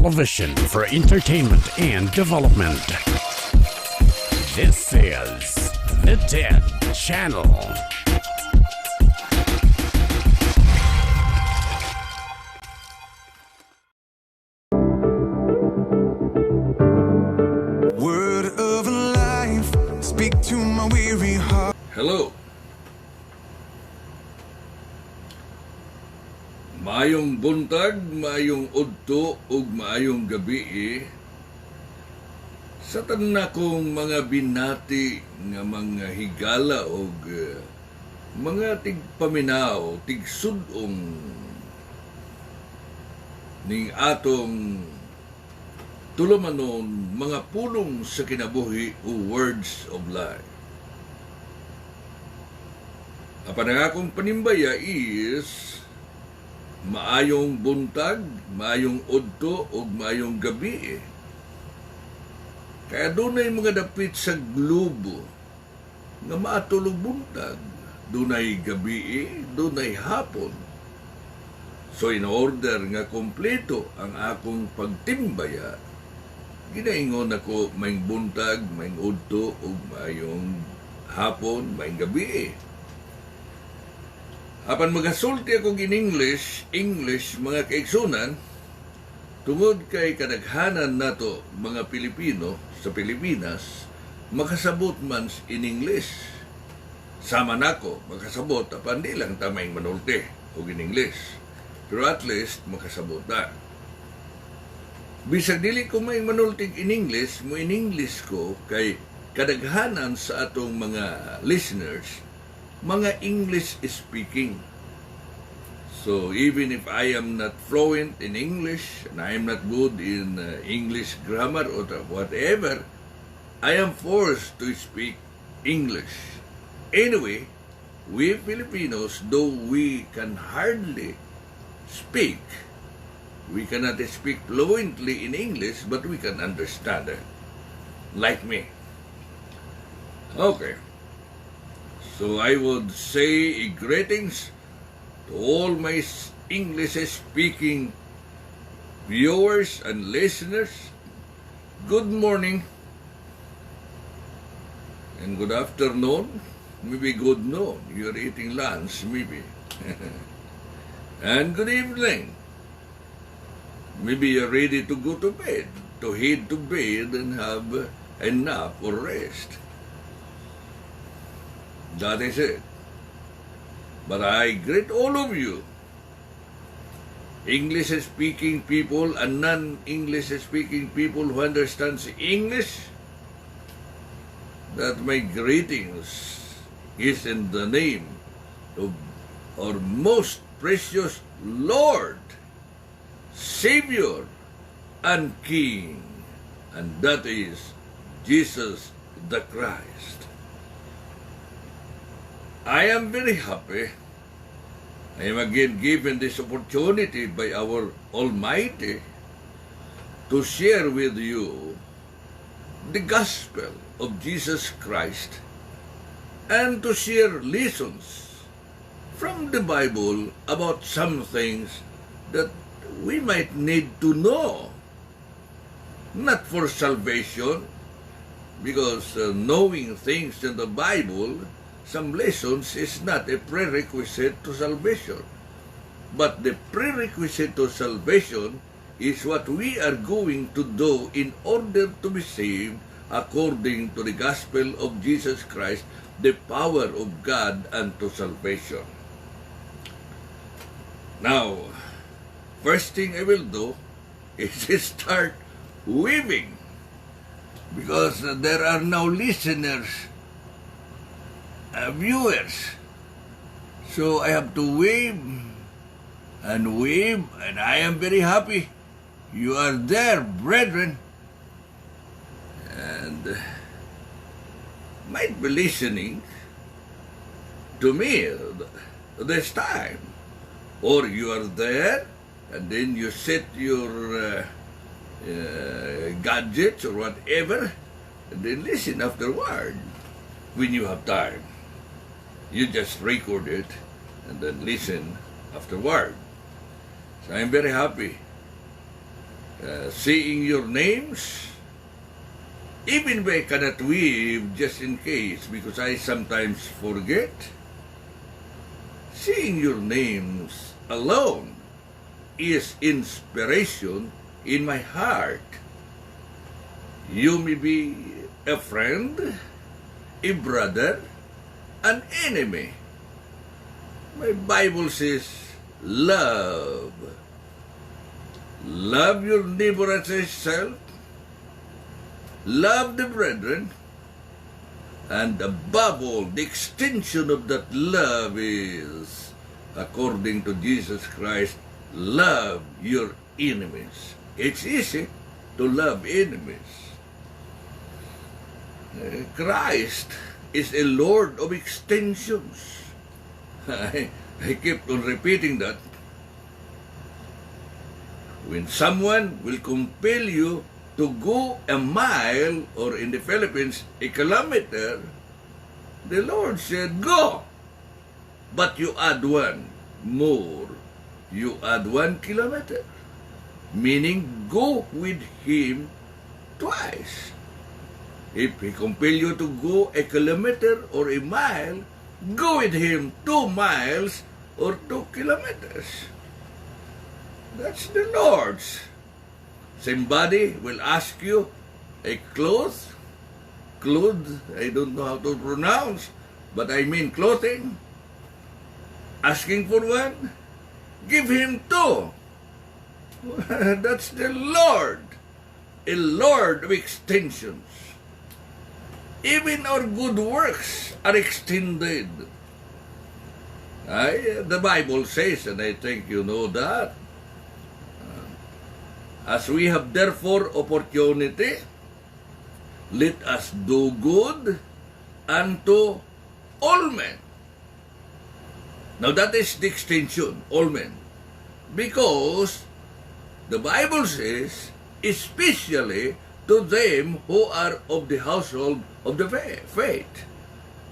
television for entertainment and development. This is the TED Channel. Word of life, speak to my weary heart. Hello. Maayong buntag, maayong udto, ug maayong gabi sa tanan kong mga binati nga mga higala ug mga tigpaminaw, tigsudong ning atong tulumanon mga pulong sa kinabuhi o words of life. Apan ang akong panimbaya is maayong buntag, maayong udto, ug maayong gabi. Kaya dunay mga dapit sa globo nga maatulog buntag, dunay gabi, dunay hapon. So in order nga kompleto ang akong pagtimbaya, ginaingon ako maayong buntag, maayong udto, ug maayong hapon, maayong gabi. Apan magasulti ako in English mga kaigsunan, tungod kay kadaghanan nato mga Pilipino sa Pilipinas, makasabot man in English. Sama nako makasabot, apan di lang tamay manulti o in English. Pero at least makasabot na. Bisag dili ko may manulti in English, mo in English ko kay kadaghanan sa atong mga listeners, mga English speaking. So even if I am not fluent in English and I am not good in English grammar or whatever, I am forced to speak English. Anyway, we Filipinos, though we can hardly speak, we cannot speak fluently in English, but we can understand it. Like me. Okay. So I would say greetings to all my English-speaking viewers and listeners. Good morning and good afternoon. Maybe good noon. You're eating lunch, maybe. And good evening. Maybe you're ready to go to bed, to head to bed and have a nap or rest. That is it. But I greet all of you, English-speaking people and non-English-speaking people who understands English, that my greetings is in the name of our most precious Lord, Savior, and King, and that is Jesus the Christ. I am very happy. I am again given this opportunity by our Almighty to share with you the gospel of Jesus Christ and to share lessons from the Bible about some things that we might need to know. Not for salvation, because knowing things in the Bible, some lessons is not a prerequisite to salvation. But the prerequisite to salvation is what we are going to do in order to be saved according to the gospel of Jesus Christ, the power of God unto salvation. Now, first thing I will do is start weaving, because there are now listeners, viewers. So I have to wave, and I am very happy. You are there, brethren, and might be listening to me this time. Or you are there, and then you set your gadgets or whatever, and then listen afterward when you have time. You just record it and then listen afterward. So I'm very happy seeing your names. Even if I cannot weave, just in case, because I sometimes forget, seeing your names alone is inspiration in my heart. You may be a friend, a brother, an enemy. My Bible says, love. Love your neighbor as yourself. Love the brethren. And above all, the extension of that love is, according to Jesus Christ, love your enemies. It's easy to love enemies. Christ is a Lord of extensions. I keep on repeating that. When someone will compel you to go a mile, or in the Philippines, a kilometer, the Lord said, go. But you add one more. You add 1 kilometer. Meaning, go with Him twice. If He compel you to go a kilometer or a mile, go with Him 2 miles or 2 kilometers. That's the Lord's. Somebody will ask you a clothes, I don't know how to pronounce, but I mean clothing. Asking for one, give him 2. That's the Lord, a Lord of extensions. Even our good works are extended. The Bible says, and I think you know that, as we have therefore opportunity, let us do good unto all men. Now that is the extension, all men. Because the Bible says, especially to them who are of the household of the faith.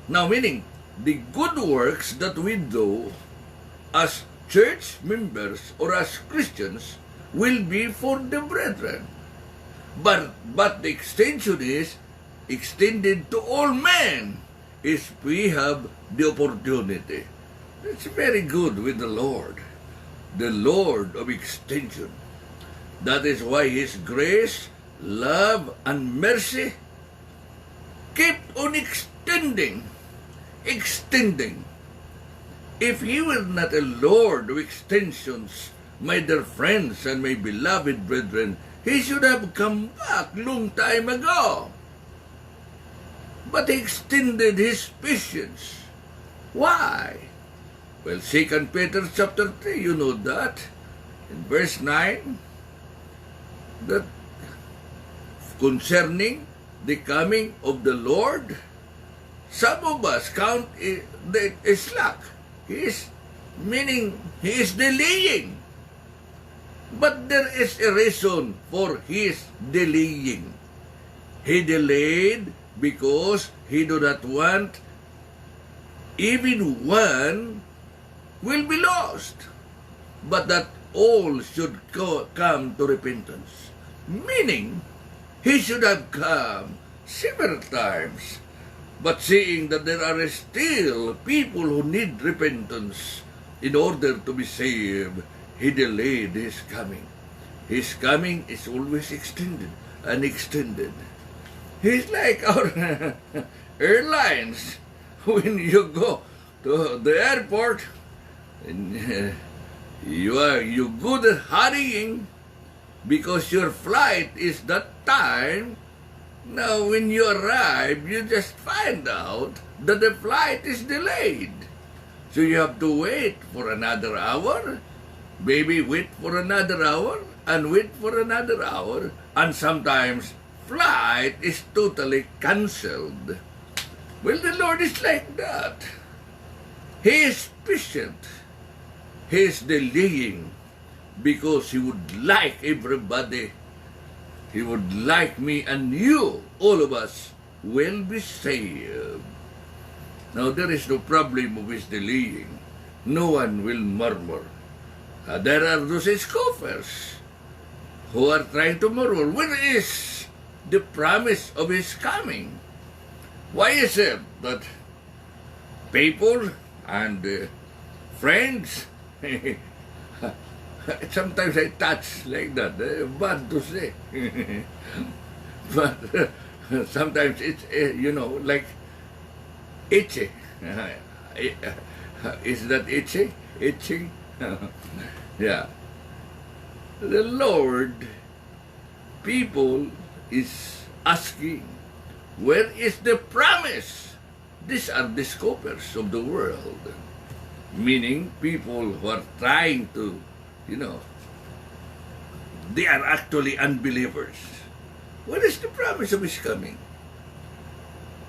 Now meaning, the good works that we do as church members or as Christians will be for the brethren. But the extension is extended to all men if we have the opportunity. It's very good with the Lord of extension. That is why His grace, love, and mercy keep on extending. If He were not a Lord of extensions, my dear friends and my beloved brethren, He should have come back long time ago. But He extended His patience. Why? Well, 2 Peter chapter 3, you know that. In verse 9, that concerning the coming of the Lord, some of us count it slack. Meaning, He is delaying. But there is a reason for His delaying. He delayed because He do not want even one will be lost, but that all should come to repentance. Meaning, He should have come several times. But seeing that there are still people who need repentance in order to be saved, He delayed His coming. His coming is always extended and extended. He's like our airlines. When you go to the airport, and you good at hurrying because your flight is that time. Now, when you arrive, you just find out that the flight is delayed. So you have to wait for another hour, maybe wait for another hour, and wait for another hour, and sometimes flight is totally cancelled. Well, the Lord is like that. He is patient. He is delaying because He would like everybody. He would like me and you, all of us, will be saved. Now, there is no problem of His delaying. No one will murmur. There are those scoffers who are trying to murmur, where is the promise of his coming? Why is it that people and friends, sometimes I touch like that, bad to say, but sometimes it's, like itchy. Is that itchy? Itching? Yeah. The Lord, people is asking, where is the promise? These are the scopers of the world. Meaning people who are trying to, they are actually unbelievers. What is the promise of his coming?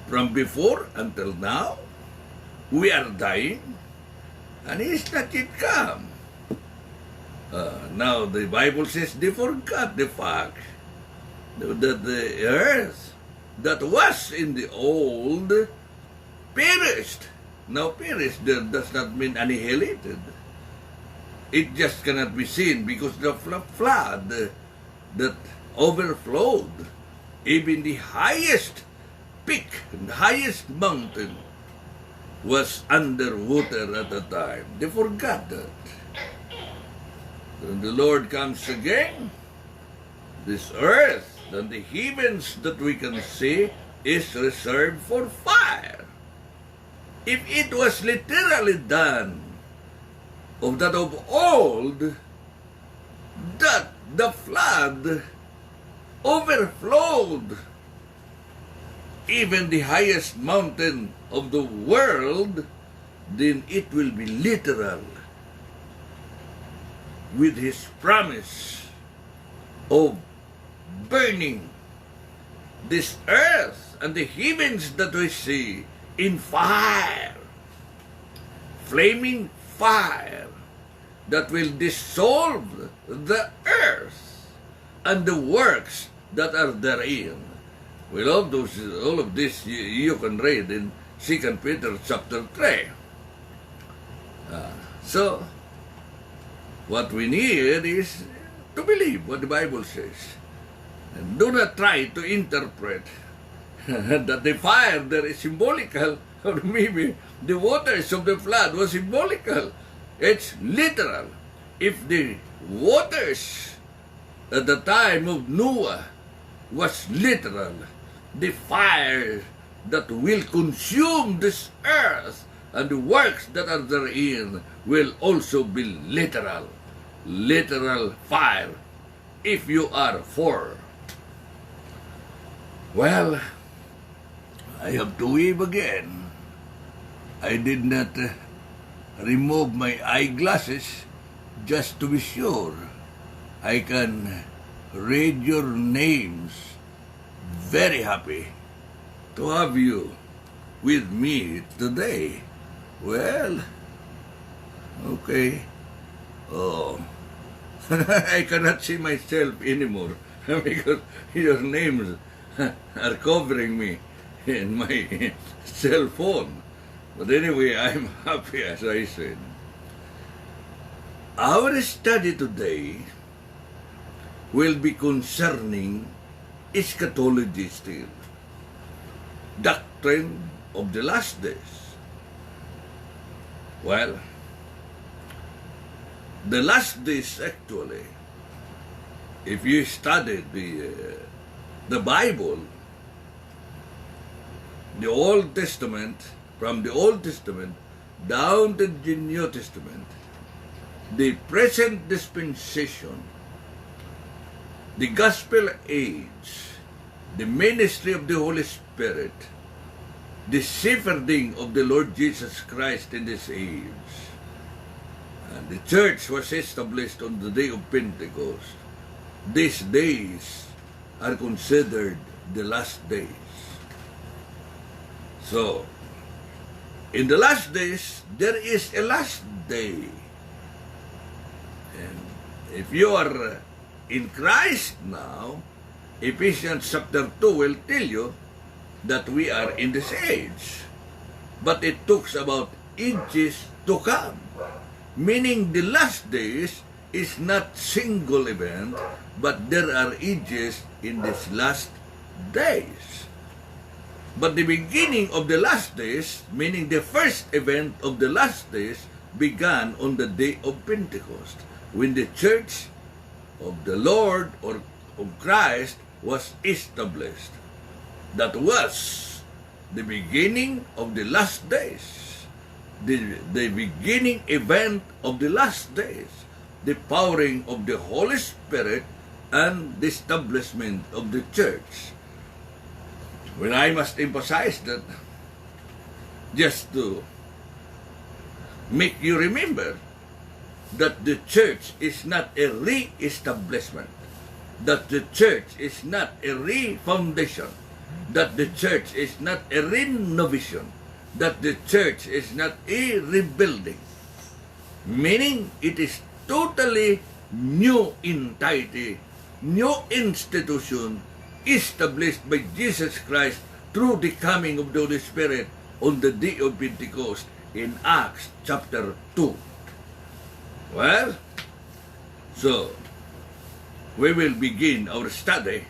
From before until now, we are dying, and he is not yet come. Now the Bible says they forgot the fact that the earth that was in the old perished. Now perished does not mean annihilated. It just cannot be seen because the flood that overflowed even the highest peak, the highest mountain was underwater at the time. They forgot that. When the Lord comes again, this earth and the heavens that we can see is reserved for fire. If it was literally done of that of old, that the flood overflowed even the highest mountain of the world, then it will be literal with his promise of burning this earth and the heavens that we see in fire, flaming fire that will dissolve the earth and the works that are therein. Well, all of this you can read in 2 Peter chapter 3. So, what we need is to believe what the Bible says. And do not try to interpret that the fire there is symbolical, or maybe the waters of the flood was symbolical. It's literal. If the waters at the time of Noah was literal, the fire that will consume this earth and the works that are therein will also be literal. Literal fire, if you are for. Well, I have to wave again. I did not remove my eyeglasses just to be sure I can read your names. Very happy to have you with me today. Well, okay. Oh, I cannot see myself anymore because your names are covering me in my cell phone. But anyway, I'm happy, as I said. Our study today will be concerning eschatology still, doctrine of the last days. Well, the last days actually, if you study the Bible, the Old Testament, from the Old Testament down to the New Testament, the present dispensation, the gospel age, the ministry of the Holy Spirit, the shepherding of the Lord Jesus Christ in this age, and the church was established on the day of Pentecost. These days are considered the last days. So, in the last days, there is a last day. And if you are in Christ now, Ephesians chapter 2 will tell you that we are in this age. But it talks about ages to come. Meaning the last days is not single event, but there are ages in these last days. But the beginning of the last days, meaning the first event of the last days, began on the day of Pentecost, when the church of the Lord or of Christ was established. That was the beginning of the last days, the beginning event of the last days, the powering of the Holy Spirit and the establishment of the church. Well, I must emphasize that just to make you remember that the church is not a re-establishment, that the church is not a re-foundation, that the church is not a renovation, that the church is not a rebuilding, meaning it is totally new entity, new institution established by Jesus Christ through the coming of the Holy Spirit on the day of Pentecost in Acts chapter 2. Well, so we will begin our study,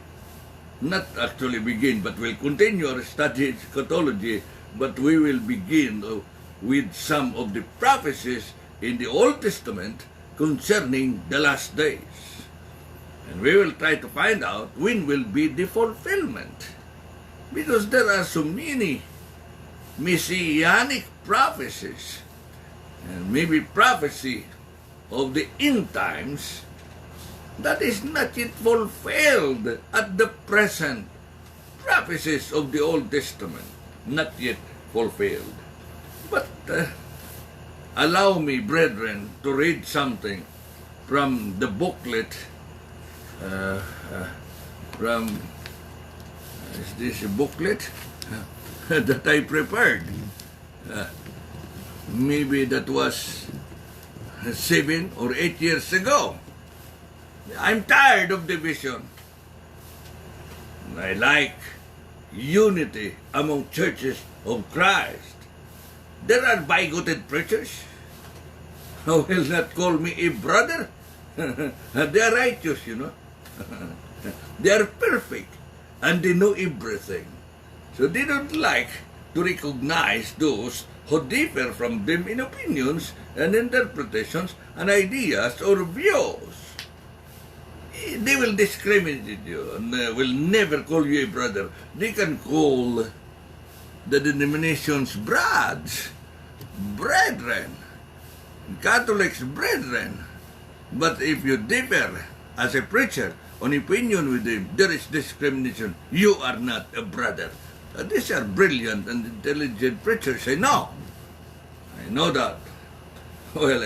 not actually begin, but we'll continue our study in eschatology, but we will begin with some of the prophecies in the Old Testament concerning the last days. And we will try to find out when will be the fulfillment. Because there are so many messianic prophecies, and maybe prophecy of the end times that is not yet fulfilled at the present. Prophecies of the Old Testament, not yet fulfilled. But allow me, brethren, to read something from the booklet, is this a booklet that I prepared? Maybe that was 7 or 8 years ago. I'm tired of division. I like unity among churches of Christ. There are bigoted preachers who will not call me a brother. They are righteous, you know. They are perfect and they know everything. So they don't like to recognize those who differ from them in opinions and interpretations and ideas or views. They will discriminate you and will never call you a brother. They can call the denominations brothers, brethren, Catholics brethren. But if you differ as a preacher on opinion with them, there is discrimination. You are not a brother. These are brilliant and intelligent preachers. I know that. Well,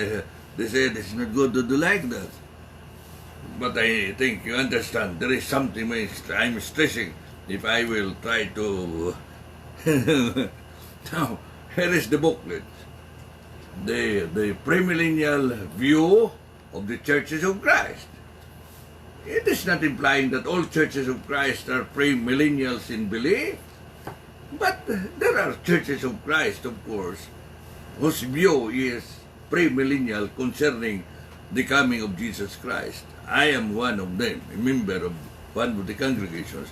they said it's not good to do like that. But I think you understand. There is something I'm stressing if I will try to... Now, here is the booklet. The premillennial view of the churches of Christ. It is not implying that all churches of Christ are premillennials in belief. But there are churches of Christ, of course, whose view is premillennial concerning the coming of Jesus Christ. I am one of them, a member of one of the congregations,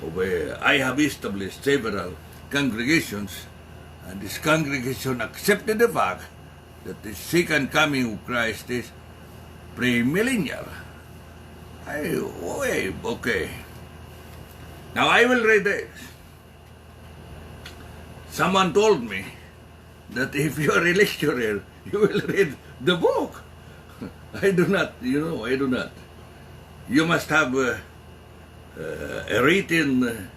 where I have established several congregations, and this congregation accepted the fact that the second coming of Christ is premillennial. Okay. Now I will read this. Someone told me that if you are a lecturer, you will read the book. I do not, I do not. You must have a written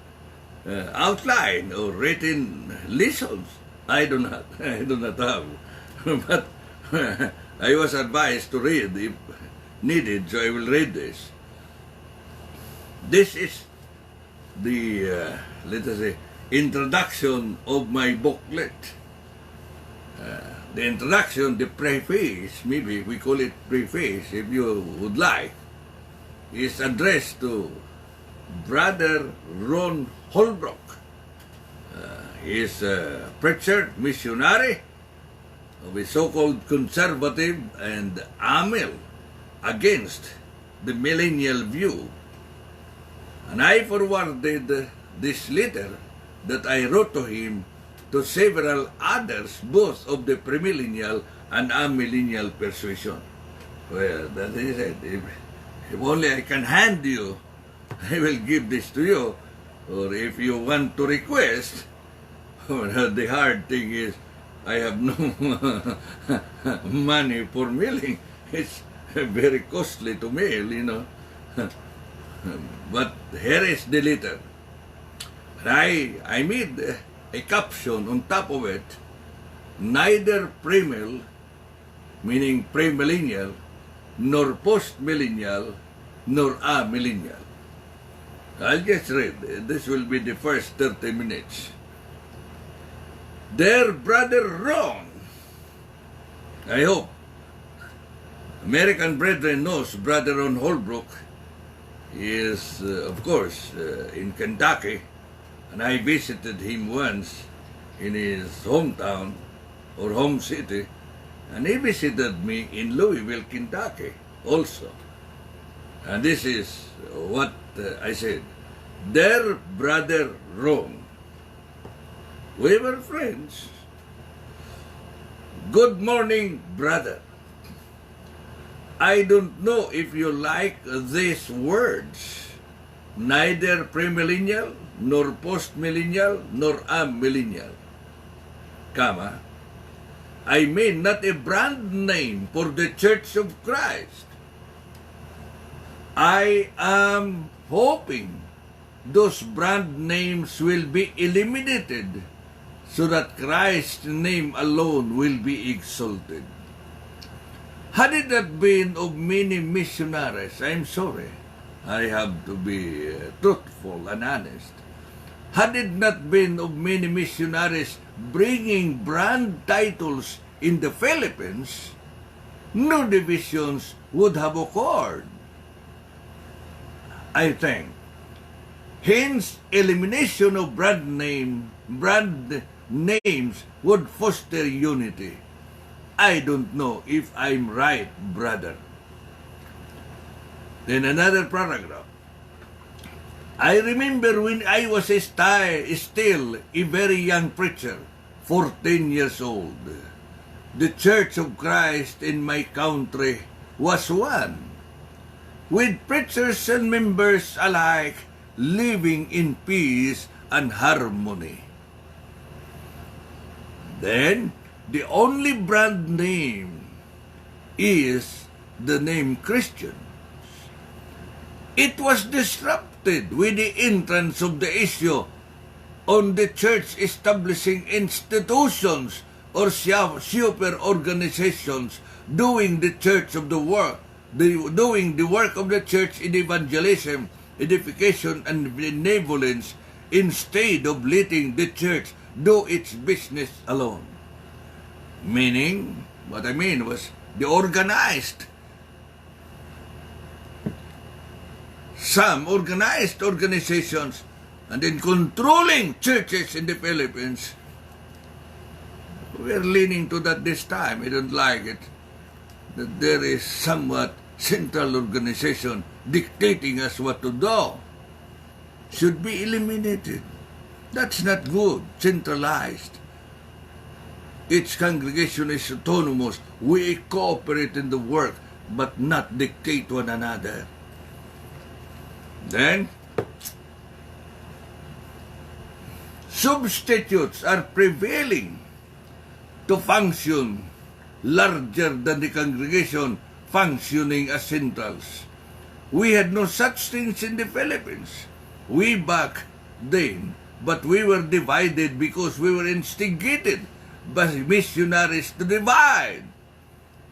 outline or written lessons. I do not have. But I was advised to read if needed, so I will read this. This is the, let us say, introduction of my booklet. The introduction, the preface, maybe we call it preface if you would like, is addressed to Brother Ron Holbrook. He is a preacher, missionary of a so-called conservative and Amil against the millennial view. And I forwarded this letter that I wrote to him to several others, both of the premillennial and amillennial persuasion. Well, that is it. If only I can hand you, I will give this to you. Or if you want to request, the hard thing is I have no money for mailing. It's very costly to mail, you know. But here is the letter. I made a caption on top of it, neither premill, meaning premillennial, nor postmillennial, nor amillennial. I'll just read. This will be the first 30 minutes. Dear Brother Ron, I hope American Brethren knows Brother Ron Holbrook. He is, of course, in Kentucky, and I visited him once in his hometown or home city, and he visited me in Louisville, Kentucky also. And this is what I said. Dear Brother Ron, we were friends. Good morning, brother. I don't know if you like these words, neither premillennial, nor postmillennial, nor amillennial, comma, I mean not a brand name for the Church of Christ. I am hoping those brand names will be eliminated so that Christ's name alone will be exalted. Had it not been of many missionaries, I'm sorry, I have to be truthful and honest. Had it not been of many missionaries bringing brand titles in the Philippines, no divisions would have occurred, I think. Hence, elimination of brand names would foster unity. I don't know if I'm right, brother. Then another paragraph. I remember when I was still a very young preacher, 14 years old. The Church of Christ in my country was one, with preachers and members alike living in peace and harmony. Then, the only brand name is the name Christian. It was disrupted with the entrance of the issue on the church establishing institutions or super organizations doing the church of the work, doing the work of the church in evangelism, edification, and benevolence instead of letting the church do its business alone. Meaning, what I mean was the organized, some organized organizations, and then controlling churches in the Philippines. We're leaning to that this time. I don't like it. That there is somewhat central organization dictating us what to do. Should be eliminated. That's not good. Centralized. Each congregation is autonomous. We cooperate in the work, but not dictate one another. Then, substitutes are prevailing to function larger than the congregation functioning as centrals. We had no such things in the Philippines. We back then, but we were divided because we were instigated by missionaries to divide.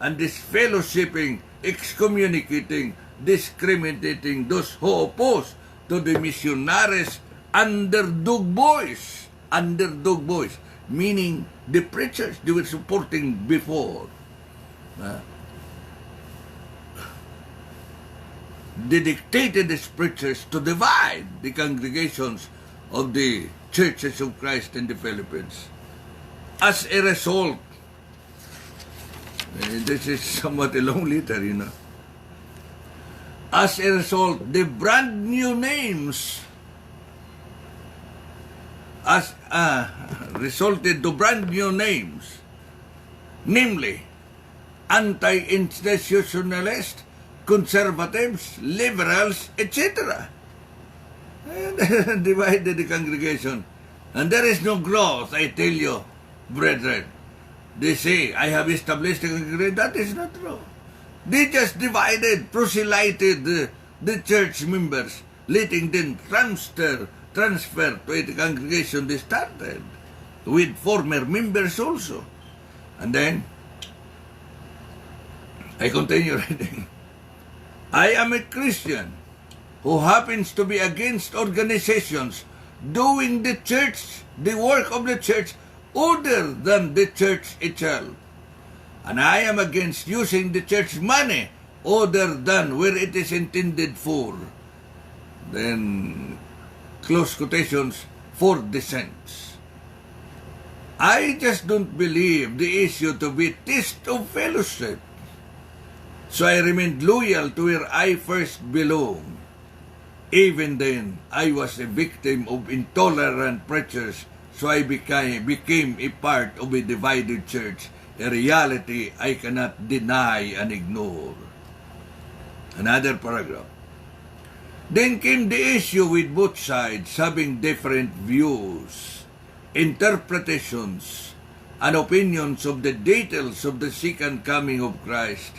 And this fellowshipping, excommunicating, discriminating those who oppose to the missionaries' underdog boys, meaning the preachers they were supporting before. They dictated these preachers to divide the congregations of the churches of Christ in the Philippines. As a result, this is somewhat a long letter, you know. As a result, the brand new names resulted to brand new names, namely anti-institutionalist, conservatives, liberals, etc. Divided the congregation. And there is no growth, I tell you, brethren. They say, I have established a congregation. That is not true. They just divided, proselyted the church members, letting them transfer to the congregation they started, with former members also. And then, I continue reading. I am a Christian who happens to be against organizations doing the work of the church other than the church itself. And I am against using the church money other than where it is intended for. Then, close quotations, for the saints. I just don't believe the issue to be test of fellowship. So I remained loyal to where I first belonged. Even then, I was a victim of intolerant preachers, so I became a part of a divided church, a reality I cannot deny and ignore. Another paragraph. Then came the issue with both sides having different views, interpretations, and opinions of the details of the second coming of Christ,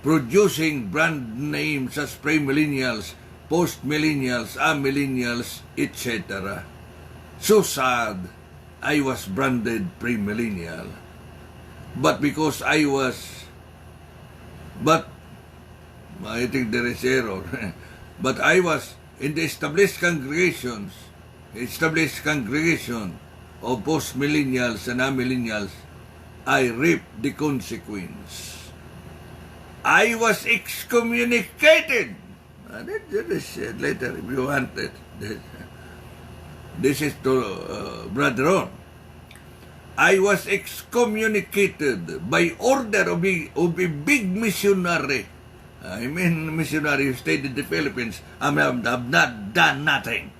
producing brand names as premillennials, postmillennials, amillennials, etc. So sad, I was branded premillennial. But because I think there is error. But I was in the established congregation of postmillennials and amillennials, I reaped the consequence. I was excommunicated. That is said later if you want it. This is to Brother Ron. I was excommunicated by order of a big missionary. I mean, missionary who stayed in the Philippines. I have not done nothing.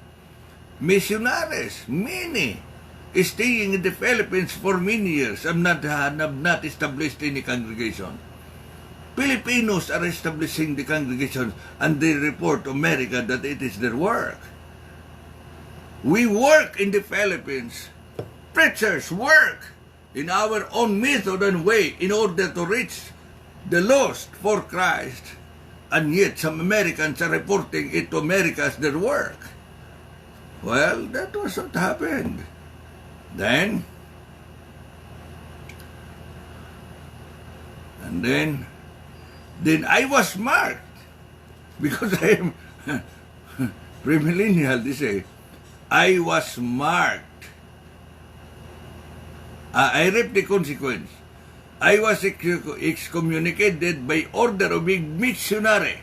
Missionaries, many, staying in the Philippines for many years, have not established any congregation. Filipinos are establishing the congregation, and they report to America that it is their work. We work in the Philippines. Preachers work in our own method and way in order to reach the lost for Christ. And yet some Americans are reporting it to America as their work. Well, that was what happened. Then I was marked because I am premillennial, they say. I was marked. I reaped the consequence. I was excommunicated by order of big missionary.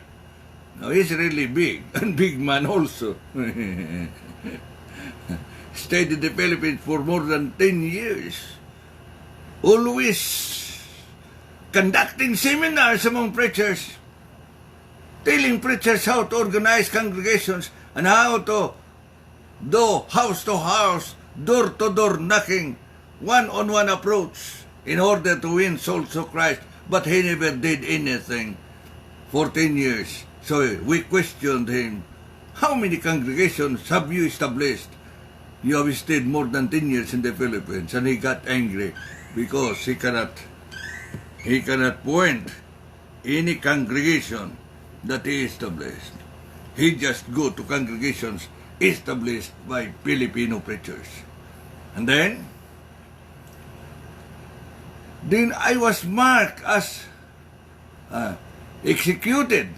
Now, he's really big, and big man also. Stayed in the Philippines for more than 10 years. Always conducting seminars among preachers, telling preachers how to organize congregations and how to do house-to-house, door-to-door knocking, one-on-one approach in order to win souls to Christ. But he never did anything for 10 years. So we questioned him, how many congregations have you established? You have stayed more than 10 years in the Philippines. And he got angry because he cannot point any congregation that he established. He just go to congregations established by Filipino preachers. And then I was marked as executed.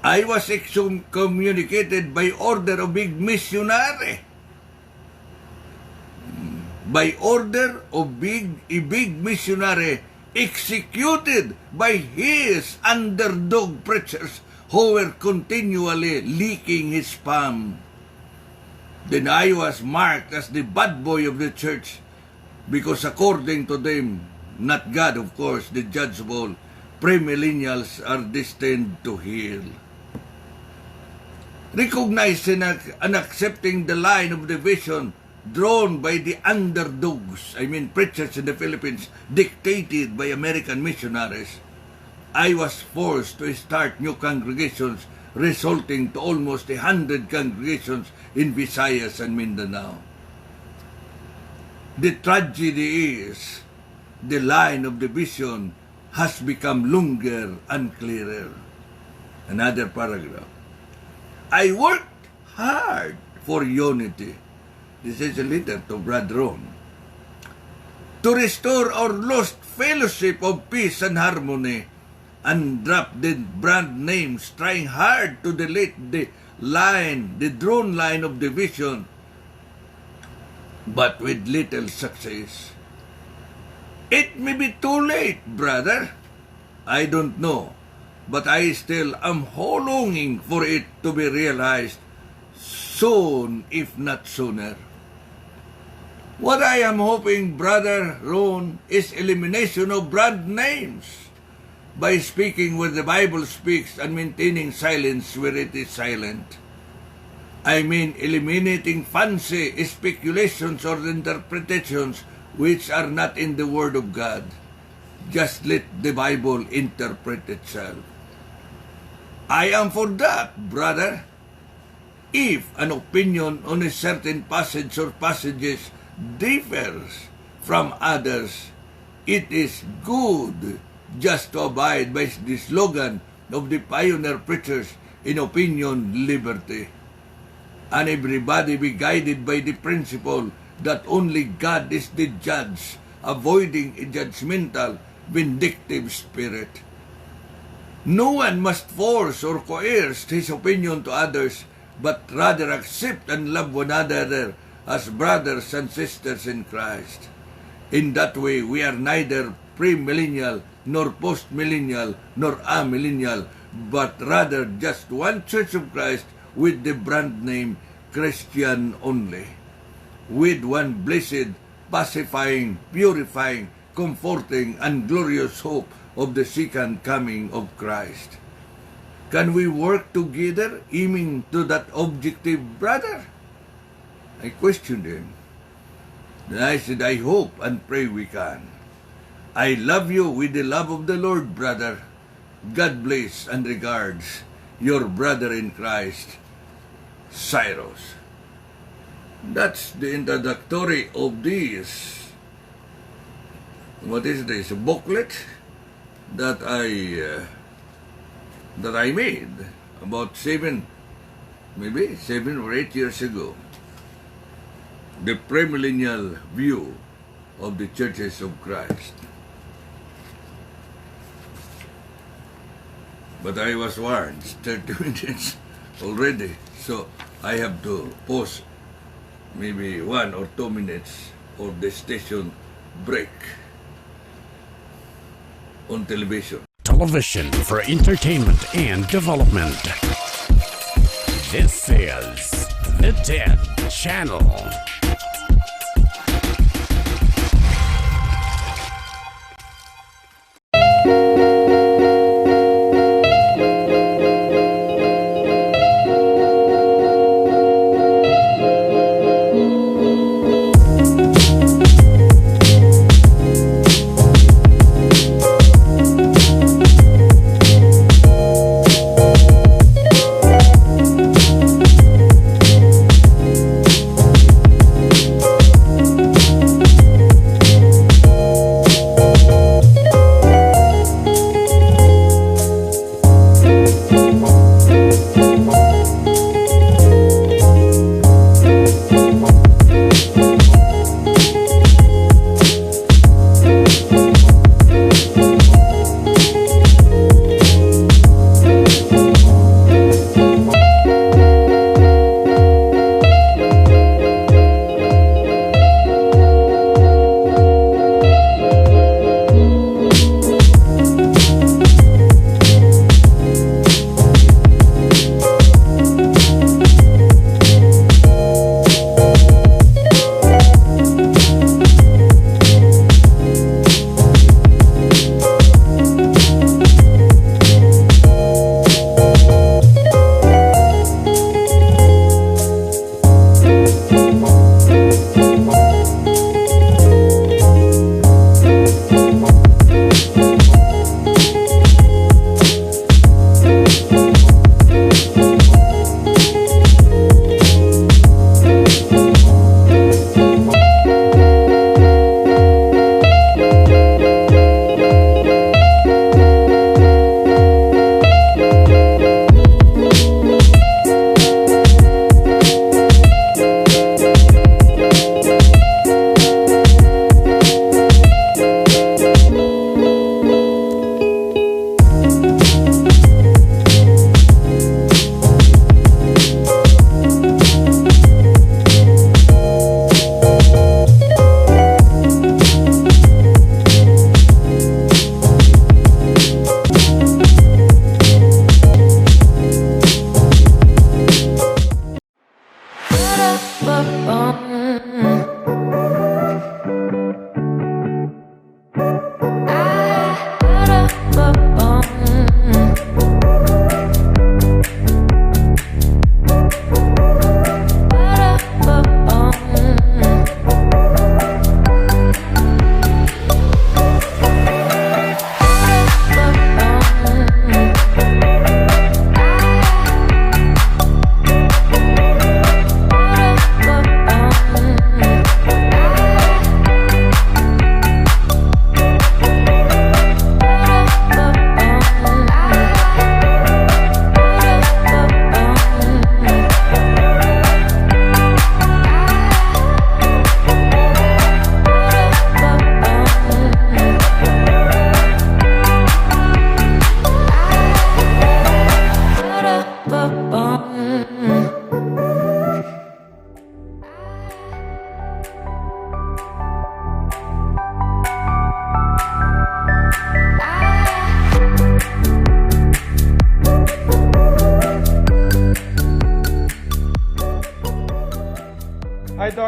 I was excommunicated by order of big missionary. By order of a big missionary executed by his underdog preachers who were continually leaking his spam. Then I was marked as the bad boy of the church because according to them, not God of course, the judge of all, premillennials are destined to heal. Recognizing and accepting the line of division drawn by the underdogs, preachers in the Philippines, dictated by American missionaries, I was forced to start new congregations, resulting to almost 100 congregations in Visayas and Mindanao. The tragedy is the line of division has become longer and clearer. Another paragraph. I worked hard for unity. This is a letter to Brad Ron. To restore our lost fellowship of peace and harmony, and drop the brand names, trying hard to delete the drawn line of division, but with little success. It may be too late, brother. I don't know, but I still am longing for it to be realized soon, if not sooner. What I am hoping, Brother Ron, is elimination of brand names by speaking where the Bible speaks and maintaining silence where it is silent. Eliminating fancy speculations or interpretations which are not in the Word of God. Just let the Bible interpret itself. I am for that, brother. If an opinion on a certain passage or passages differs from others, it is good just to abide by the slogan of the pioneer preachers in opinion liberty, and everybody be guided by the principle that only God is the judge, avoiding a judgmental, vindictive spirit. No one must force or coerce his opinion to others, but rather accept and love one another as brothers and sisters in Christ. In that way, we are neither premillennial, nor postmillennial, nor amillennial, but rather just one Church of Christ with the brand name Christian only, with one blessed, pacifying, purifying, comforting, and glorious hope of the second coming of Christ. Can we work together aiming to that objective, brother? I questioned him. Then I said, I hope and pray we can. I love you with the love of the Lord, brother. God bless and regards, your brother in Christ, Cyrus. That's the introductory of this. What is this? A booklet that I made about 7 or 8 years ago. The premillennial view of the churches of Christ. But I was warned, 30 minutes already, so I have to pause maybe 1 or 2 minutes for the station break on television. Television for entertainment and development. This is the TED Channel.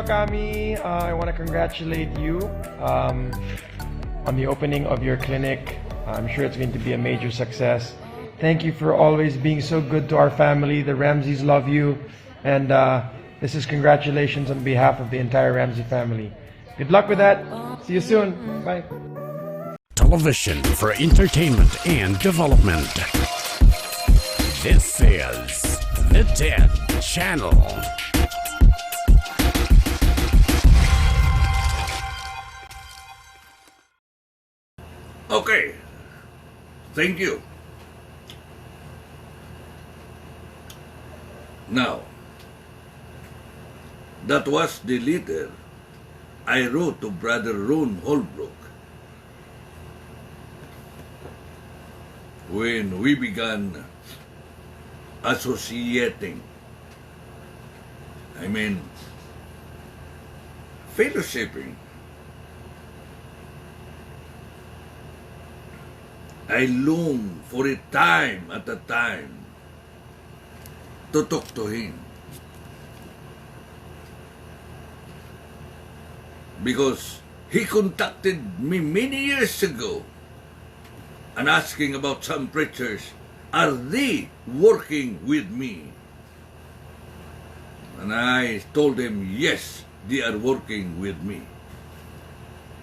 Kami. I want to congratulate you on the opening of your clinic. I'm sure it's going to be a major success. Thank you for always being so good to our family. The Ramseys love you. And this is congratulations on behalf of the entire Ramsey family. Good luck with that. See you soon. Bye. Television for entertainment and development. This is the TED Channel. Okay. Thank you. Now, that was the letter I wrote to Brother Ron Holbrook when we began associating. Fellowshipping. I long for a time at a time to talk to him. Because he contacted me many years ago and asking about some preachers, are they working with me? And I told him, yes, they are working with me.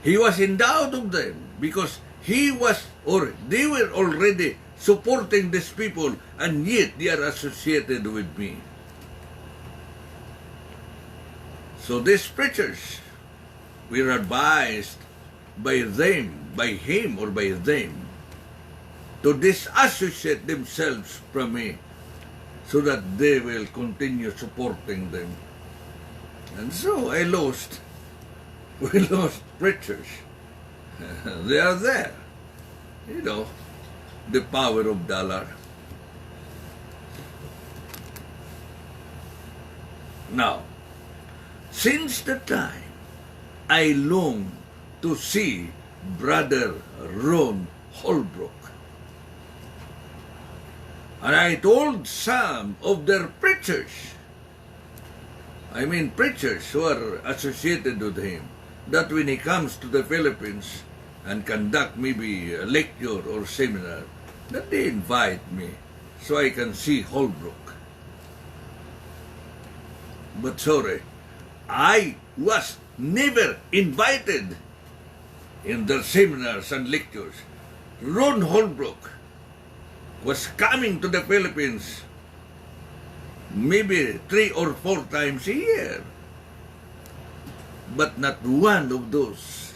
He was in doubt of them because they were already supporting these people and yet they are associated with me. So these preachers were advised by him or by them, to disassociate themselves from me so that they will continue supporting them. And so we lost preachers. They are there. You know, the power of dollar. Now, since the time I long to see Brother Ron Holbrook, and I told some of their preachers, preachers who are associated with him, that when he comes to the Philippines and conduct maybe a lecture or seminar, that they invite me so I can see Holbrook. But sorry, I was never invited in their seminars and lectures. Ron Holbrook was coming to the Philippines maybe 3 or 4 times a year. But not one of those,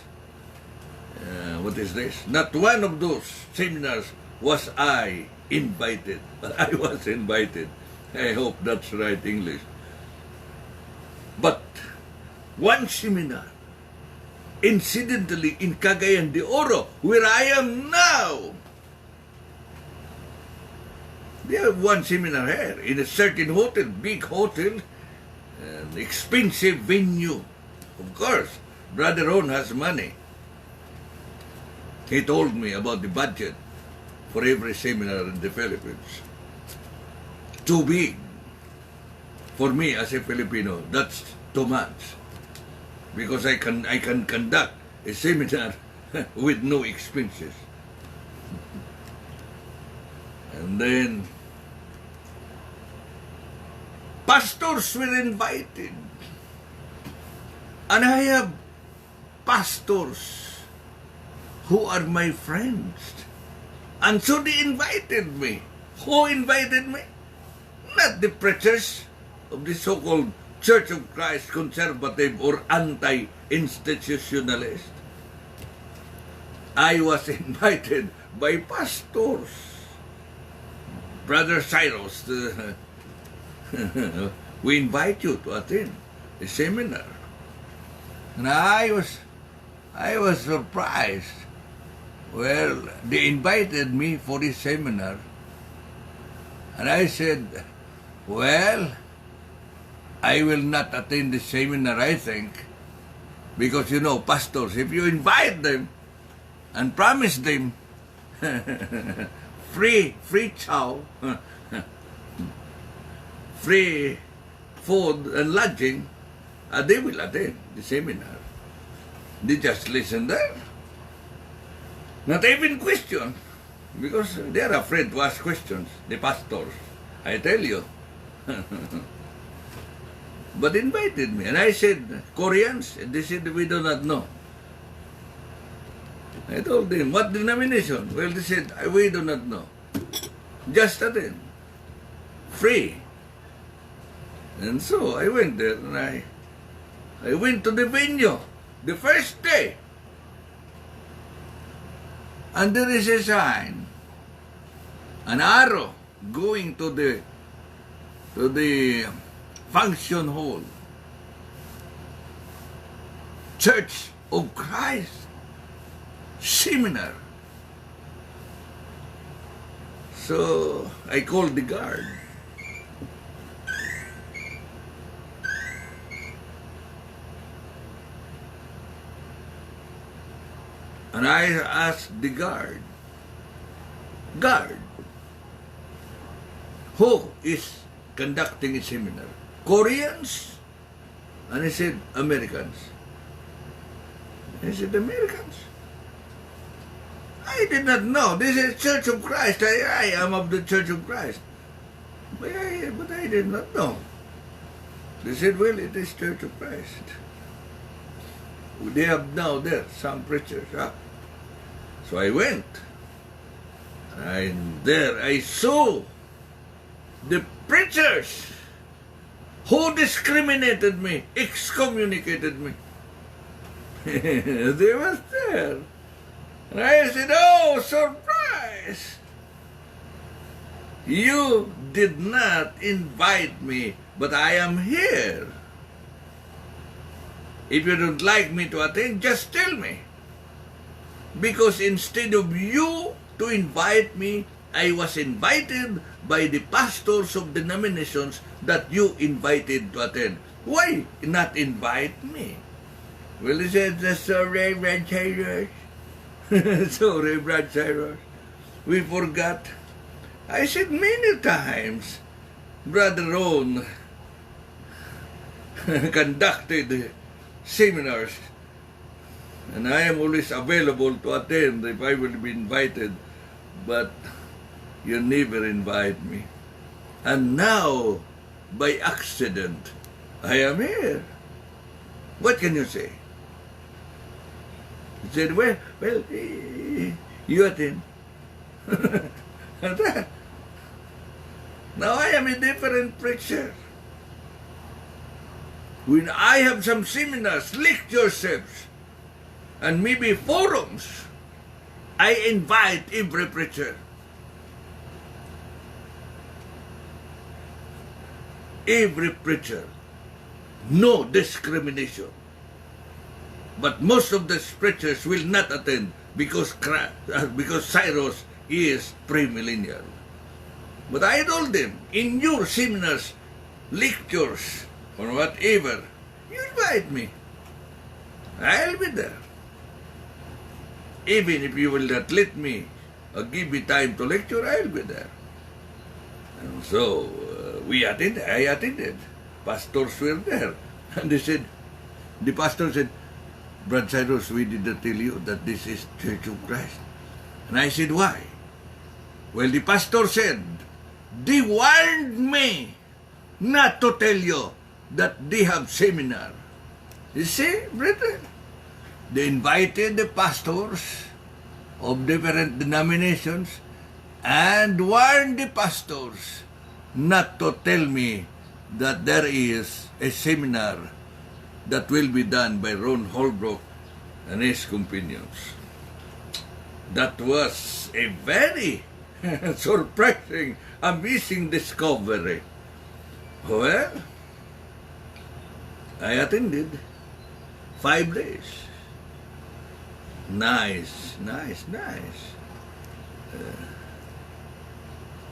not one of those seminars was I invited. But I was invited. I hope that's right English. But one seminar, incidentally in Cagayan de Oro, where I am now, they have one seminar here in a certain hotel, big hotel, an expensive venue. Of course, Brother Ron has money. He told me about the budget for every seminar in the Philippines. Too big. For me as a Filipino, that's too much. Because I can conduct a seminar with no expenses. And then pastors were invited. And I have pastors who are my friends. And so they invited me. Who invited me? Not the preachers of the so-called Church of Christ, conservative or anti-institutionalist. I was invited by pastors. Brother Cyrus, we invite you to attend a seminar. And I was surprised. Well, they invited me for this seminar. And I said, well, I will not attend the seminar, I think. Because, you know, pastors, if you invite them and promise them free chow, free food and lodging, they will attend the seminar. They just listen there. Not even question, because they are afraid to ask questions, the pastors, I tell you. But invited me, and I said, Koreans? They said, we do not know. I told them, what denomination? Well, they said, we do not know. Just attend. Free. And so I went there, and I went to the venue the first day. And there is a sign, an arrow going to the function hall. Church of Christ Seminar. So I called the guard. And I asked the guard, who is conducting a seminar? Koreans? And he said, Americans. I said, Americans? I did not know. This is Church of Christ. I am of the Church of Christ. But I did not know. They said, well, it is Church of Christ. They have now there some preachers. Huh? So I went. And there I saw the preachers who discriminated me, excommunicated me. They was there. And I said, oh, surprise! You did not invite me, but I am here. If you don't like me to attend, just tell me. Because instead of you to invite me, I was invited by the pastors of denominations that you invited to attend. Why not invite me? Well, he said, sorry, Reverend Cyrus. Sorry, Brad Cyrus. We forgot. I said many times, Brother Ron conducted seminars, and I am always available to attend if I will be invited, but you never invite me. And now, by accident, I am here. What can you say? He said, well, you attend. Now I am a different preacher. When I have some seminars, lectureships, and maybe forums, I invite every preacher. Every preacher. No discrimination. But most of the preachers will not attend because Cyrus is premillennial. But I told them, in your seminars, lectures, or whatever, you invite me. I'll be there. Even if you will not let me or give me time to lecture, I'll be there. And so I attended. Pastors were there. And they said, the pastor said, Brad Cyrus, we did not tell you that this is Church of Christ. And I said, why? Well, the pastor said, they warned me not to tell you that they have seminar. You see, brethren, they invited the pastors of different denominations and warned the pastors not to tell me that there is a seminar that will be done by Ron Holbrook and his companions. That was a very surprising, amazing discovery. Well, I attended 5 days. Nice.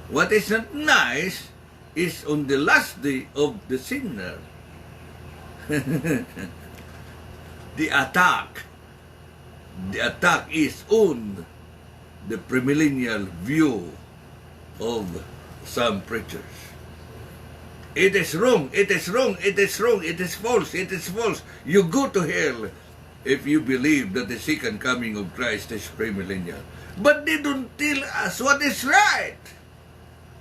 What is not nice is on the last day of the seminar, the attack is on the premillennial view of some preachers. It is wrong, it is wrong, it is wrong, it is false, it is false. You go to hell if you believe that the second coming of Christ is premillennial. But they don't tell us what is right.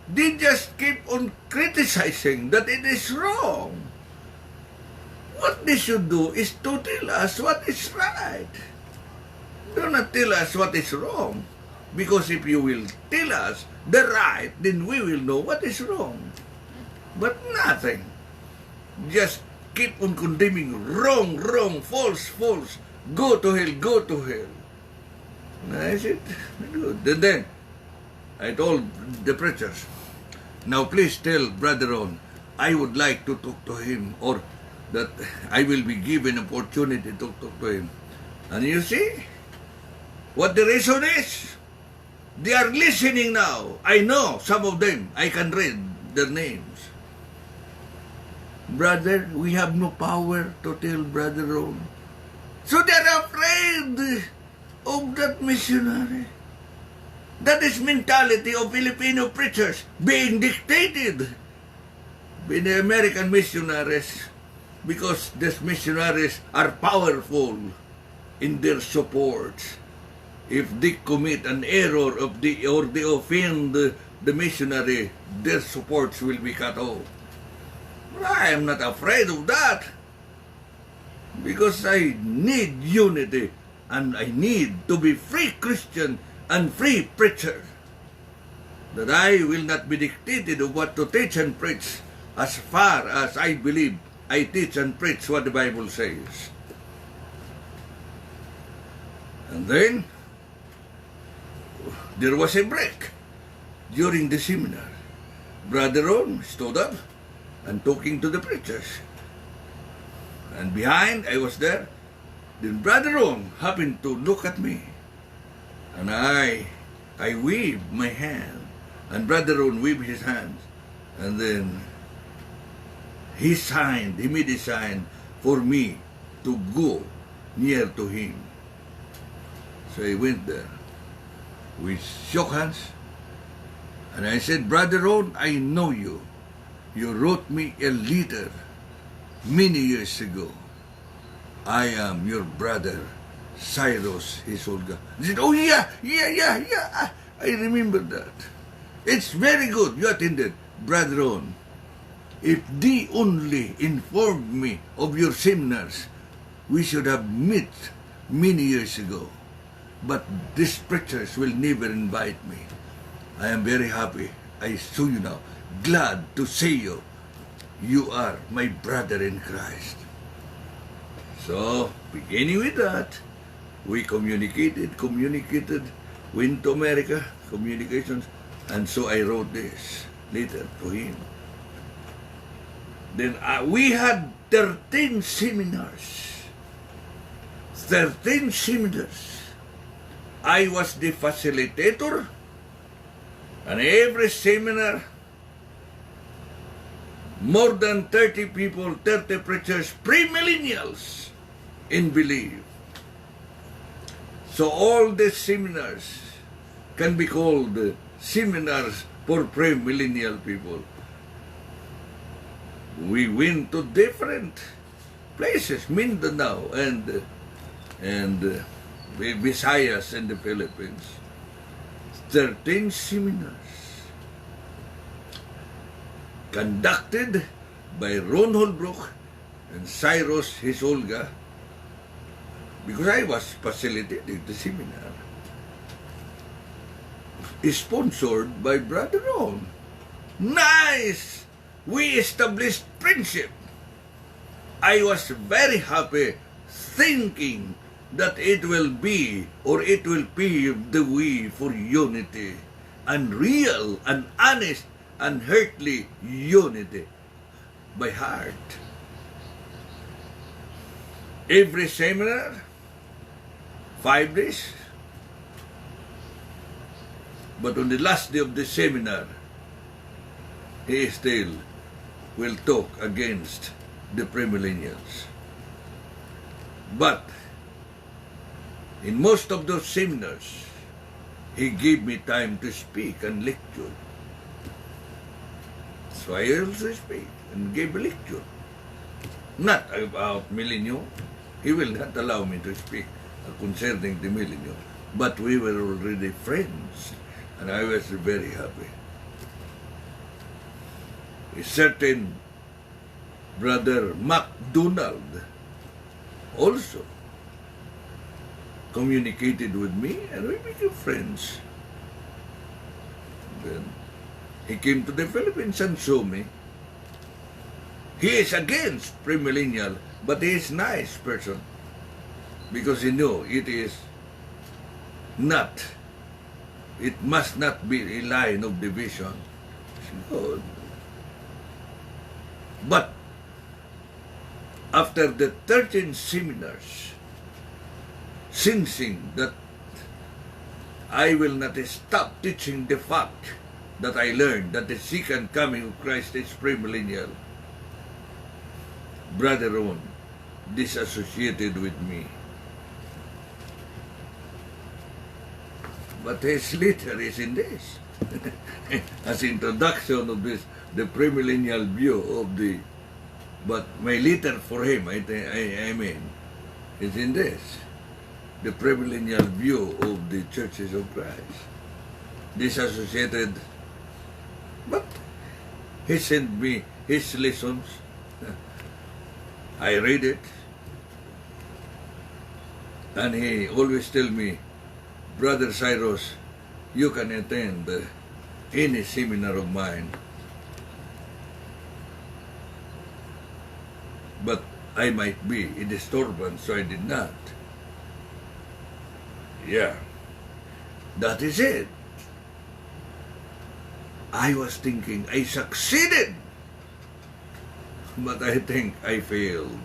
They just keep on criticizing that it is wrong. What they should do is to tell us what is right. Do not tell us what is wrong. Because if you will tell us the right, then we will know what is wrong. But nothing. Just keep on condemning wrong, wrong, false, false. Go to hell, go to hell. And I said, good. And then I told the preachers, now please tell Brother Ron, I would like to talk to him, or that I will be given opportunity to talk to him. And you see what the reason is? They are listening now. I know some of them. I can read their names. Brother, we have no power to tell Brother Ron. So they are afraid of that missionary. That is mentality of Filipino preachers being dictated by the American missionaries, because these missionaries are powerful in their support. If they commit an error or they offend the missionary, their supports will be cut off. I am not afraid of that, because I need unity and I need to be free Christian and free preacher. That I will not be dictated of what to teach and preach, as far as I believe I teach and preach what the Bible says. And then there was a break during the seminar. Brother Ron stood up and talking to the preachers. And behind, I was there. Then Brother Ron happened to look at me. And I waved my hand. And Brother Ron waved his hands. And then he made a sign for me to go near to him. So I went there. We shook hands. And I said, Brother Ron, I know you. You wrote me a letter many years ago. I am your brother, Cyrus Hisolga. He said, oh yeah. I remember that. It's very good you attended, Brother Ron. If they only informed me of your seminars, we should have met many years ago. But these preachers will never invite me. I am very happy. I saw you now. Glad to see you. You are my brother in Christ. So, beginning with that, we communicated, went to America, communications, and so I wrote this letter to him. Then we had 13 seminars. 13 seminars. I was the facilitator, and every seminar, more than 30 people, 30 preachers, premillennials in belief. So all these seminars can be called seminars for premillennial people. We went to different places, Mindanao and Visayas in the Philippines. 13 seminars conducted by Ron Holbrook and Cyrus Hisolga, because I was facilitating the seminar, sponsored by Brother Ron. Nice! We established friendship. I was very happy thinking that it will be, or it will pave the way for unity, and real and honest and heartily unity by heart. Every seminar, 5 days, but on the last day of the seminar, he still will talk against the premillennials. But in most of those seminars, he gave me time to speak and lecture. So I also speak and gave a lecture. Not about millennium. He will not allow me to speak concerning the millennium. But we were already friends, and I was very happy. A certain Brother MacDonald also communicated with me, and we became friends. Then he came to the Philippines and saw me. He is against premillennial, but he is a nice person because he knew it is not, it must not be a line of division. Good. But after the 13 seminars, sensing that I will not stop teaching the fact that I learned that the second coming of Christ is premillennial, Brother Ron disassociated with me. But his letter is in this. As introduction of this, the premillennial view of the, but my letter for him, I mean, is in this. The premillennial view of the churches of Christ. Disassociated, but he sent me his lessons. I read it, and he always tell me, Brother Cyrus, you can attend any seminar of mine, but I might be a disturbance, so I did not. Yeah, that is it. I was thinking I succeeded, but I think I failed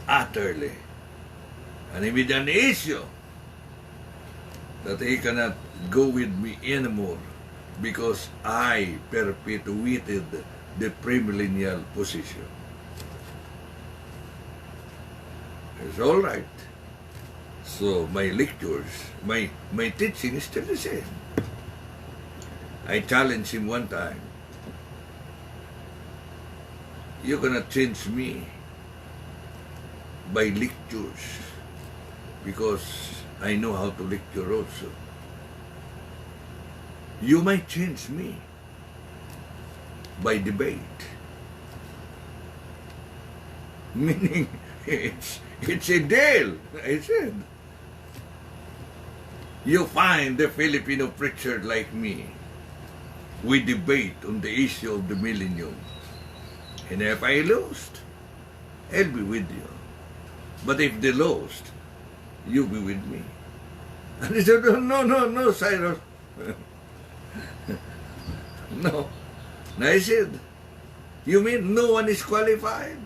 utterly. And he made an issue that he cannot go with me anymore because I perpetuated the premillennial position. It's all right. So my lectures, my teaching is still the same. I challenged him one time. You cannot change me by lectures because I know how to lecture also. You might change me by debate. Meaning, it's a deal, I said. You find the Filipino preacher like me. We debate on the issue of the millennium. And if I lost, I'll be with you. But if they lost, you be with me. And he said, no, Cyrus. No. And I said, you mean no one is qualified?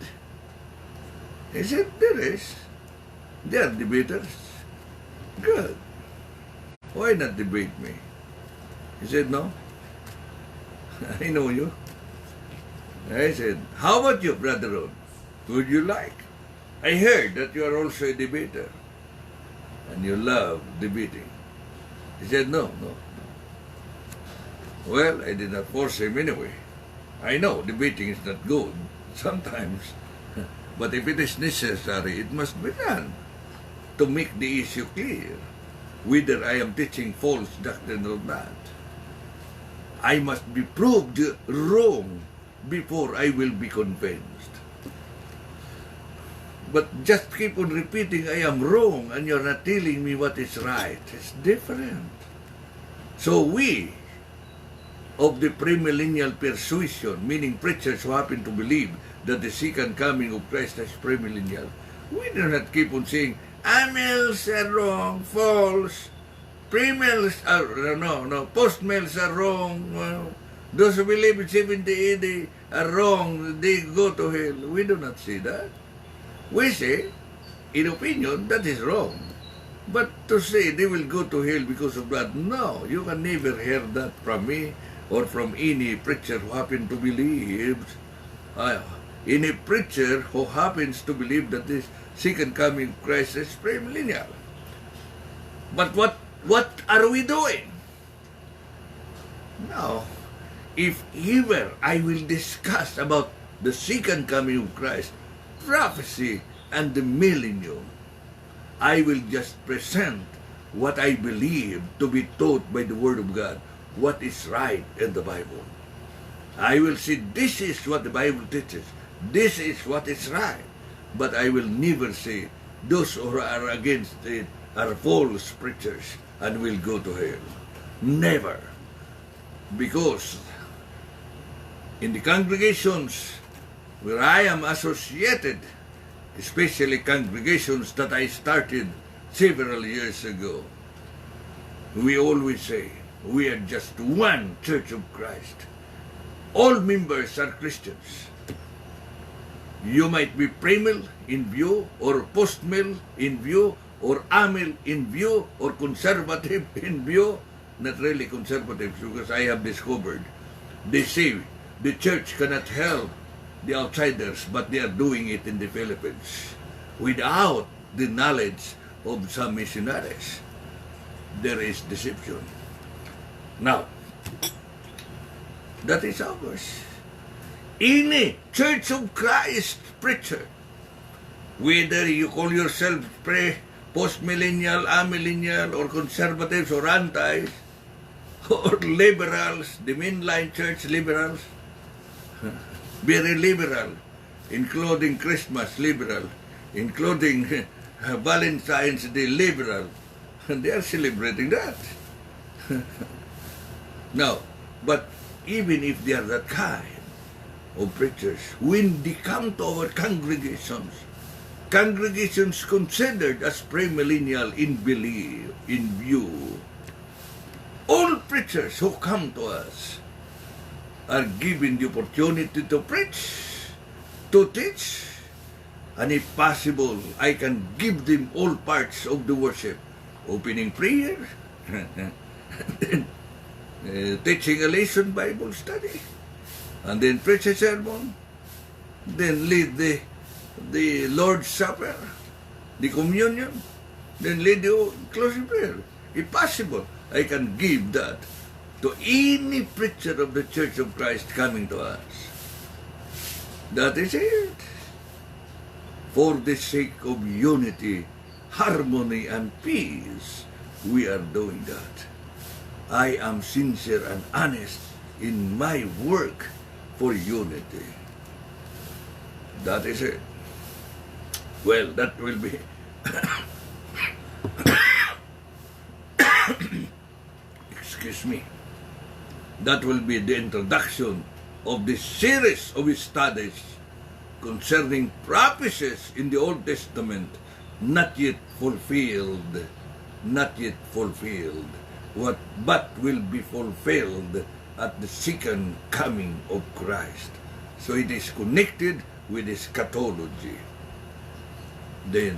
He said, there is. They are debaters. Good. Why not debate me? He said, no. I know you. I said, how about you, Brother Ron? Would you like? I heard that you are also a debater. And you love debating. He said, no. Well, I did not force him anyway. I know debating is not good sometimes. But if it is necessary, it must be done to make the issue clear, whether I am teaching false doctrine or not. I must be proved wrong before I will be convinced. But just keep on repeating, I am wrong, and you're not telling me what is right. It's different. So we, of the premillennial persuasion, meaning preachers who happen to believe that the second coming of Christ is premillennial, we do not keep on saying, amills are wrong, false, premills are, postmills are wrong, those who believe in 70 AD are wrong, they go to hell. We do not say that. We say, in opinion, that is wrong. But to say they will go to hell because of that, no, you can never hear that from me or from any preacher who happen to believe, any preacher who happens to believe that this second coming of Christ is premillennial. But what are we doing? No, if ever I will discuss about the second coming of Christ, prophecy, and the millennium, I will just present what I believe to be taught by the Word of God, what is right in the Bible. I will say, this is what the Bible teaches. This is what is right. But I will never say, those who are against it are false preachers and will go to hell. Never. Because in the congregations where I am associated, especially congregations that I started several years ago, we always say, we are just one Church of Christ. All members are Christians. You might be premill in view, or post-mill in view, or amill in view, or conservative in view. Not really conservative, because I have discovered they say the church cannot help the outsiders, but they are doing it in the Philippines without the knowledge of some missionaries. There is deception. Now, that is ours. Any Church of Christ preacher, whether you call yourself post-millennial, amillennial, or conservatives, or antis, or liberals, the mainline church liberals, very liberal, including Christmas liberal, including Valentine's Day liberal, and they are celebrating that. Now, but even if they are that kind of preachers, when they come to our congregations considered as premillennial in belief, in view, all preachers who come to us are given the opportunity to preach, to teach, and if possible, I can give them all parts of the worship. Opening prayer, then teaching a lesson Bible study, and then preach a sermon, then lead the Lord's Supper, the communion, then lead the closing prayer. If possible, I can give that to any preacher of the Church of Christ coming to us. That is it. For the sake of unity, harmony, and peace, we are doing that. I am sincere and honest in my work for unity. That is it. Well, that will be excuse me. That will be the introduction of this series of studies concerning prophecies in the Old Testament not yet fulfilled, but will be fulfilled at the second coming of Christ. So it is connected with eschatology. Then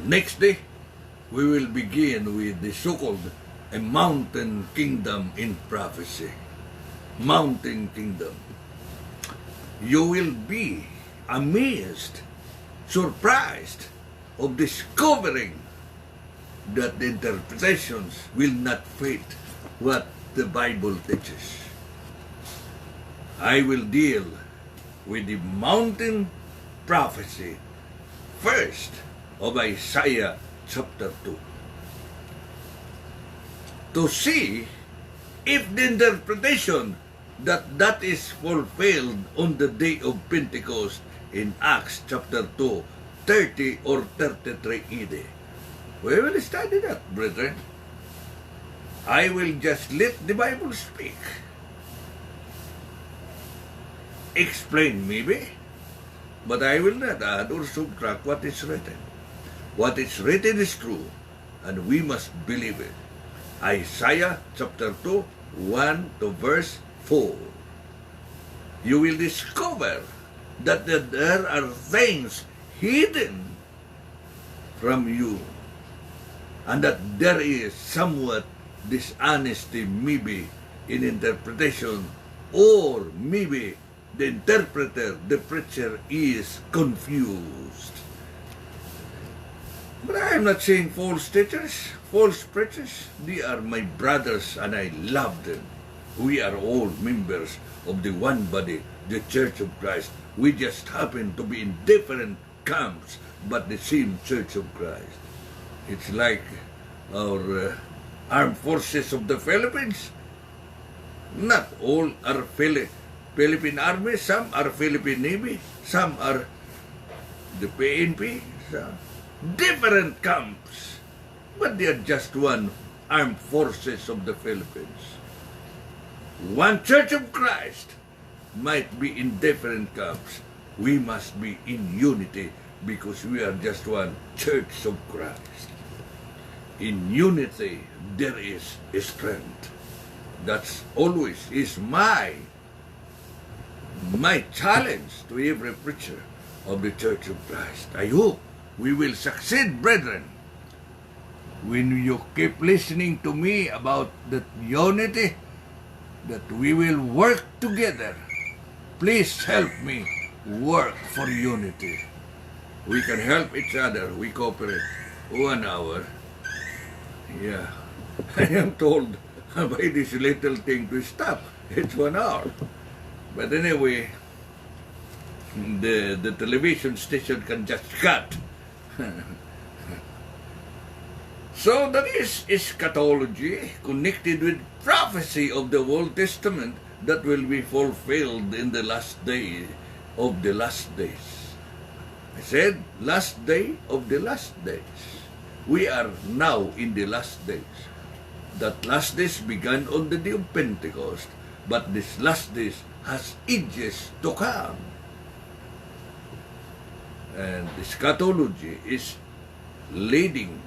next day, we will begin with the so-called a mountain kingdom in prophecy. Mountain kingdom. You will be amazed, surprised of discovering that the interpretations will not fit what the Bible teaches. I will deal with the mountain prophecy first of Isaiah chapter 2. To see if the interpretation that is fulfilled on the day of Pentecost in Acts chapter 2, 30 or 33 AD. We will study that, brethren. I will just let the Bible speak. Explain maybe, but I will not add or subtract what is written. What is written is true, and we must believe it. Isaiah chapter 2, 1 to verse 4. You will discover that there are things hidden from you, and that there is somewhat dishonesty maybe in interpretation, or maybe the interpreter, the preacher, is confused. But I am not saying false teachers, false preachers. They are my brothers and I love them. We are all members of the one body, the Church of Christ. We just happen to be in different camps, but the same Church of Christ. It's like our armed forces of the Philippines. Not all are Philippine Army. Some are Philippine Navy. Some are the PNP. Some different camps. But they are just one armed forces of the Philippines. One Church of Christ might be in different camps. We must be in unity because we are just one Church of Christ. In unity, there is strength. That's always is my challenge to every preacher of the Church of Christ. I hope we will succeed, brethren. When you keep listening to me about that unity, that we will work together, please help me work for unity. We can help each other. We cooperate. 1 hour. Yeah. I am told by this little thing to stop. It's 1 hour. But anyway, the television station can just cut. So that is eschatology connected with prophecy of the Old Testament that will be fulfilled in the last day of the last days. I said, last day of the last days. We are now in the last days. That last days began on the day of Pentecost, but this last days has ages to come. And eschatology is leading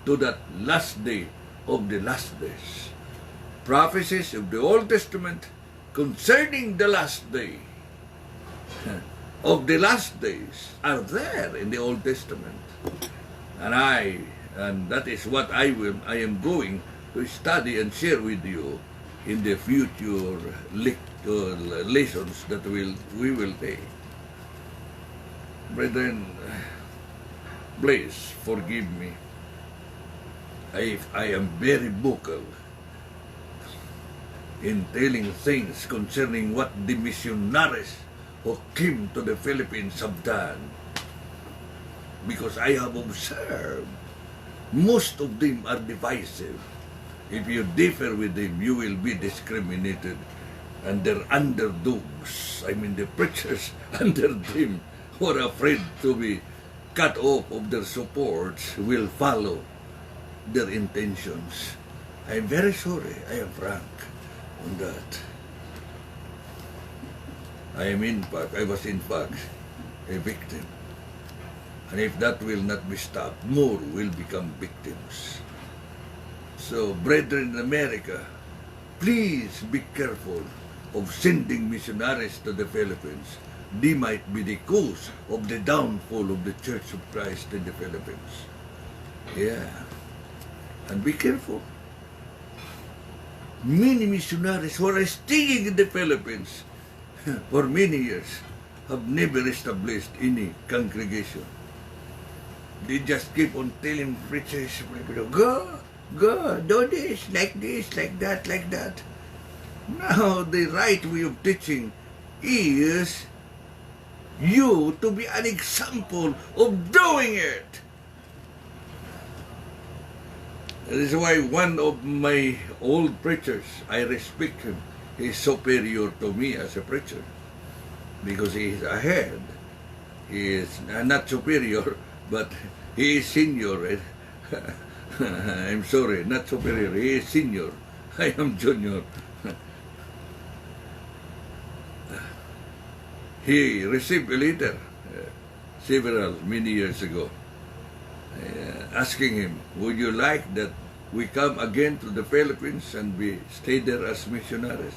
to that last day of the last days. Prophecies of the Old Testament concerning the last day of the last days are there in the Old Testament. And that is what I am going to study and share with you in the future lessons that we will take. Brethren, please forgive me if I am very vocal in telling things concerning what the missionaries who came to the Philippines have done. Because I have observed most of them are divisive. If you differ with them, you will be discriminated. And their underdogs, I mean the preachers under them, who are afraid to be cut off of their supports, will follow their intentions. I am very sorry, I am frank on that. I was in fact a victim. And if that will not be stopped, more will become victims. So, brethren in America, please be careful of sending missionaries to the Philippines. They might be the cause of the downfall of the Church of Christ in the Philippines. Yeah. And be careful. Many missionaries who are staying in the Philippines for many years have never established any congregation. They just keep on telling preachers, go, do this, like that. Now, the right way of teaching is you to be an example of doing it. That is why one of my old preachers, I respect him. He is superior to me as a preacher because he is ahead. He is not superior, but he is senior. I'm sorry, not superior. He is senior. I am junior. He received a letter many years ago, asking him, would you like that we come again to the Philippines and we stay there as missionaries?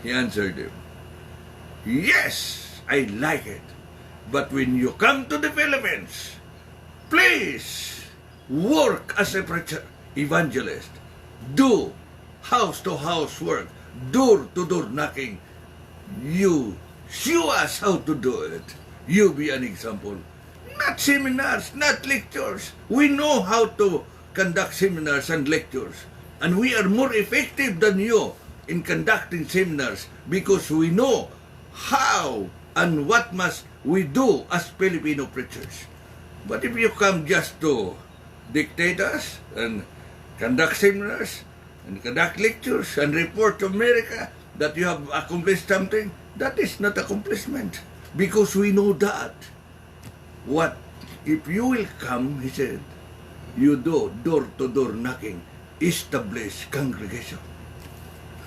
He answered him, yes, I like it. But when you come to the Philippines, please work as a preacher, evangelist. Do house-to-house work, door-to-door knocking. You show us how to do it. You be an example. Not seminars, not lectures. We know how to conduct seminars and lectures. And we are more effective than you in conducting seminars because we know how and what must we do as Filipino preachers. But if you come just to dictate us and conduct seminars and conduct lectures and report to America that you have accomplished something, that is not accomplishment because we know that. What if you will come, he said, you do door-to-door knocking, establish congregation.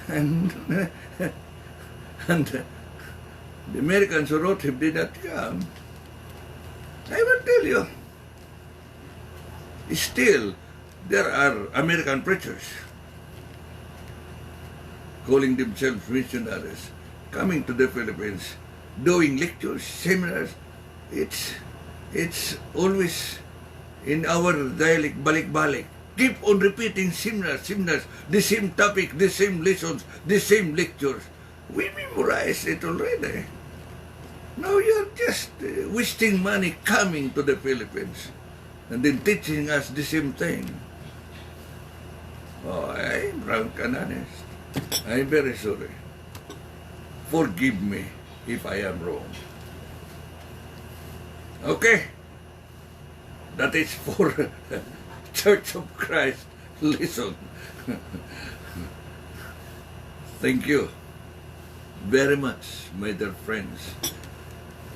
And the Americans who wrote him did not come. I will tell you, still there are American preachers calling themselves missionaries, coming to the Philippines, doing lectures, seminars. It's always in our dialect, balik-balik. Keep on repeating seminars, the same topic, the same lessons, the same lectures. We memorize it already. Now you're just wasting money coming to the Philippines and then teaching us the same thing. Oh, I'm frank and honest. I'm very sorry. Forgive me if I am wrong. Okay? That is for Church of Christ. Listen. Thank you very much, my dear friends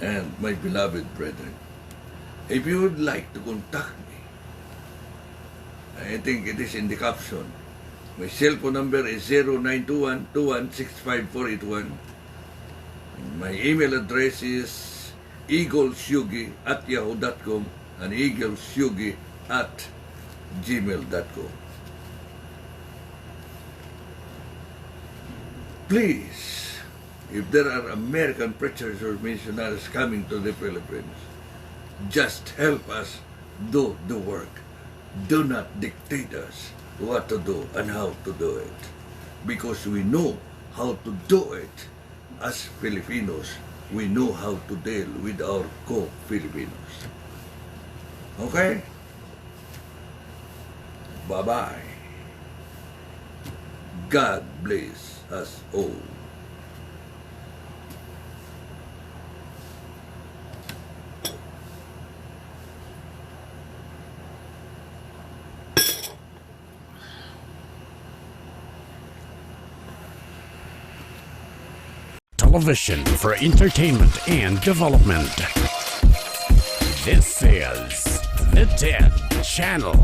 and my beloved brethren. If you would like to contact me, I think it is in the caption. My cell phone number is 0921-2165-481. My email address is eaglesyugi@yahoo.com and eaglesyugi@gmail.com. Please, if there are American preachers or missionaries coming to the Philippines, just help us do the work. Do not dictate us what to do and how to do it, because we know how to do it. As Filipinos, we know how to deal with our co-Filipinos. Okay? Bye-bye. God bless us all. Television for entertainment and development. This is the TED Channel.